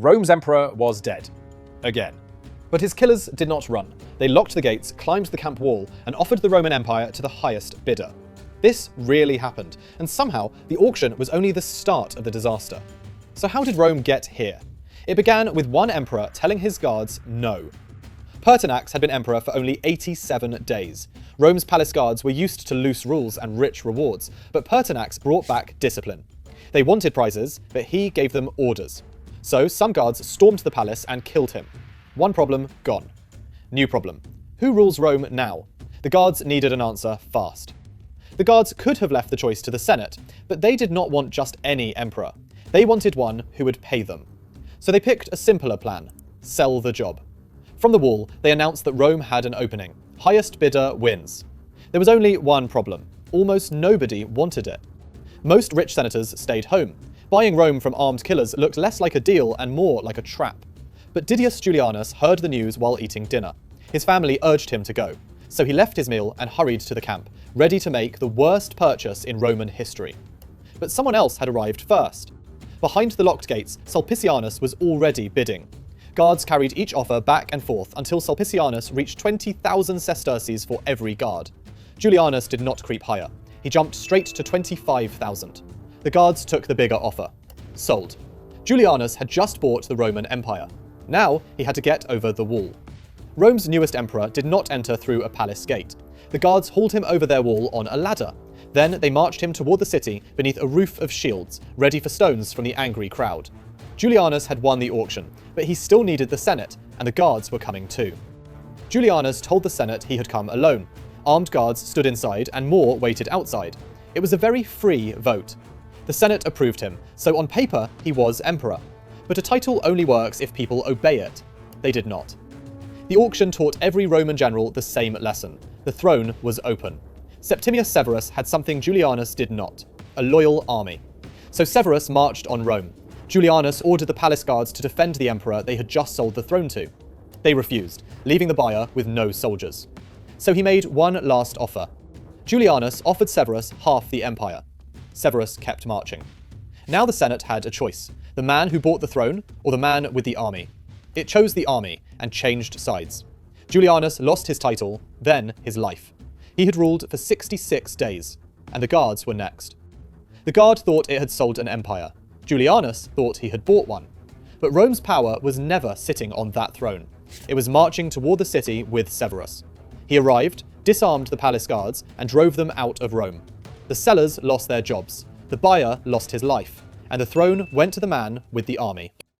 Rome's emperor was dead. Again. But his killers did not run. They locked the gates, climbed the camp wall, and offered the Roman Empire to the highest bidder. This really happened, and somehow the auction was only the start of the disaster. So how did Rome get here? It began with one emperor telling his guards no. Pertinax had been emperor for only 87 days. Rome's palace guards were used to loose rules and rich rewards, but Pertinax brought back discipline. They wanted prizes, but he gave them orders. So some guards stormed the palace and killed him. One problem gone. New problem. Who rules Rome now? The guards needed an answer fast. The guards could have left the choice to the Senate, but they did not want just any emperor. They wanted one who would pay them. So they picked a simpler plan: sell the job. From the wall, they announced that Rome had an opening. Highest bidder wins. There was only one problem. Almost nobody wanted it. Most rich senators stayed home. Buying Rome from armed killers looked less like a deal and more like a trap. But Didius Julianus heard the news while eating dinner. His family urged him to go, so he left his meal and hurried to the camp, ready to make the worst purchase in Roman history. But someone else had arrived first. Behind the locked gates, Sulpicianus was already bidding. Guards carried each offer back and forth until Sulpicianus reached 20,000 sesterces for every guard. Julianus did not creep higher. He jumped straight to 25,000. The guards took the bigger offer. Sold. Julianus had just bought the Roman Empire. Now he had to get over the wall. Rome's newest emperor did not enter through a palace gate. The guards hauled him over their wall on a ladder. Then they marched him toward the city beneath a roof of shields, ready for stones from the angry crowd. Julianus had won the auction, but he still needed the Senate, and the guards were coming too. Julianus told the Senate he had come alone. Armed guards stood inside and more waited outside. It was a very free vote. The Senate approved him, so on paper he was emperor. But a title only works if people obey it. They did not. The auction taught every Roman general the same lesson. The throne was open. Septimius Severus had something Julianus did not: a loyal army. So Severus marched on Rome. Julianus ordered the palace guards to defend the emperor they had just sold the throne to. They refused, leaving the buyer with no soldiers. So he made one last offer. Julianus offered Severus half the empire. Severus kept marching. Now the Senate had a choice: the man who bought the throne or the man with the army. It chose the army and changed sides. Julianus lost his title, then his life. He had ruled for 66 days, and the guards were next. The guard thought it had sold an empire. Julianus thought he had bought one. But Rome's power was never sitting on that throne. It was marching toward the city with Severus. He arrived, disarmed the palace guards, and drove them out of Rome. The sellers lost their jobs, the buyer lost his life, and the throne went to the man with the army.